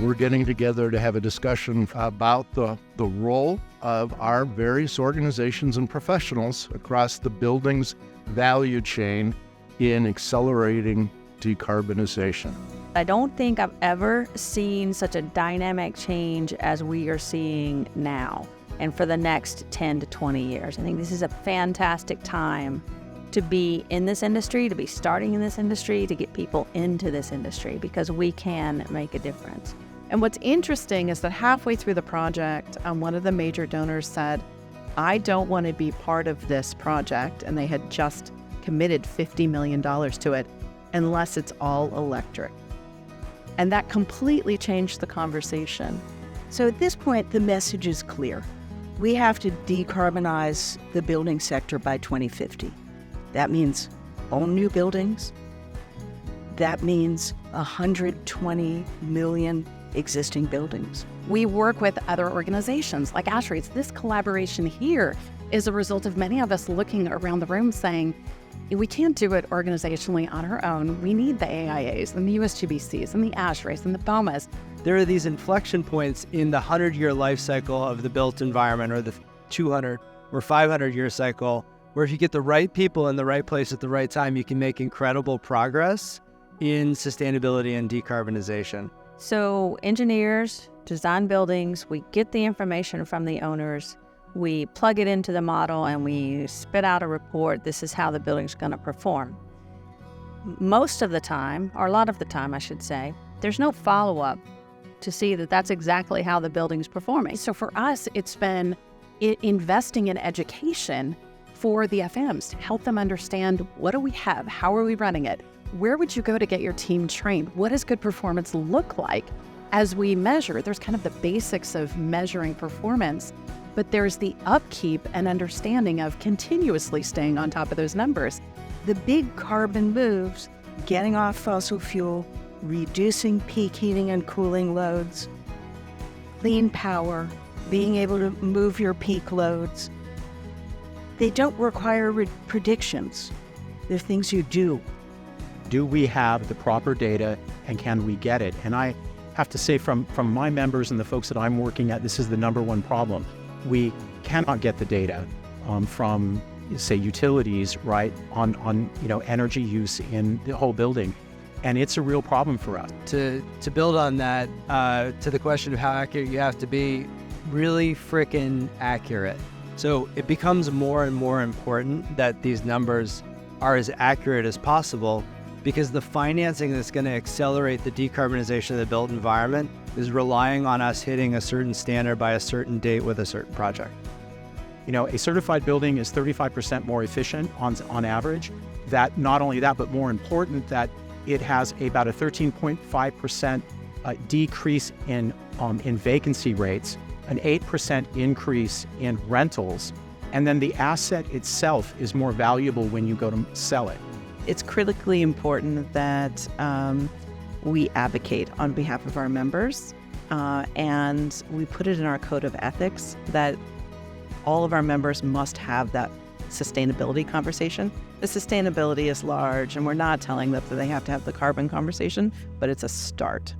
we're getting together to have a discussion about the role of our various organizations and professionals across the buildings value chain in accelerating decarbonization. I don't think I've ever seen such a dynamic change as we are seeing now and for the next 10 to 20 years. I think this is a fantastic time to be in this industry, to be starting in this industry, to get people into this industry, because we can make a difference. And what's interesting is that halfway through the project, one of the major donors said, I don't want to be part of this project, and they had just committed $50 million to it, unless it's all electric. And that completely changed the conversation. So at this point, the message is clear. We have to decarbonize the building sector by 2050. That means all new buildings. That means 120 million existing buildings. We work with other organizations like ASHRAEs. This collaboration here is a result of many of us looking around the room saying, we can't do it organizationally on our own. We need the AIAs and the USGBCs and the ASHRAEs and the BOMAs. There are these inflection points in the 100-year life cycle of the built environment, or the 200 or 500-year cycle, where if you get the right people in the right place at the right time, you can make incredible progress in sustainability and decarbonization. So engineers design buildings, we get the information from the owners, we plug it into the model, and we spit out a report. This is how the building's going to perform. Most of the time, or a lot of the time I should say, there's no follow-up to see that that's exactly how the building's performing. So for us, it's been investing in education for the FMs to help them understand, what do we have? How are we running it? Where would you go to get your team trained? What does good performance look like? As we measure, there's kind of the basics of measuring performance, but there's the upkeep and understanding of continuously staying on top of those numbers. The big carbon moves, getting off fossil fuel, reducing peak heating and cooling loads, clean power, being able to move your peak loads, they don't require predictions. They're things you do. Do we have the proper data, and can we get it? And I have to say, from my members and the folks that I'm working at, this is the number one problem. We cannot get the data from, say, utilities, right, on energy use in the whole building. And it's a real problem for us. To build on that, to the question of how accurate you have to be, really frickin' accurate. So it becomes more and more important that these numbers are as accurate as possible, because the financing that's going to accelerate the decarbonization of the built environment is relying on us hitting a certain standard by a certain date with a certain project. A certified building is 35% more efficient on average. That, not only that, but more important, that it has about a 13.5% decrease in vacancy rates, an 8% increase in rentals, and then the asset itself is more valuable when you go to sell it. It's critically important that we advocate on behalf of our members, and we put it in our code of ethics that all of our members must have that sustainability conversation. The sustainability is large, and we're not telling them that they have to have the carbon conversation, but it's a start.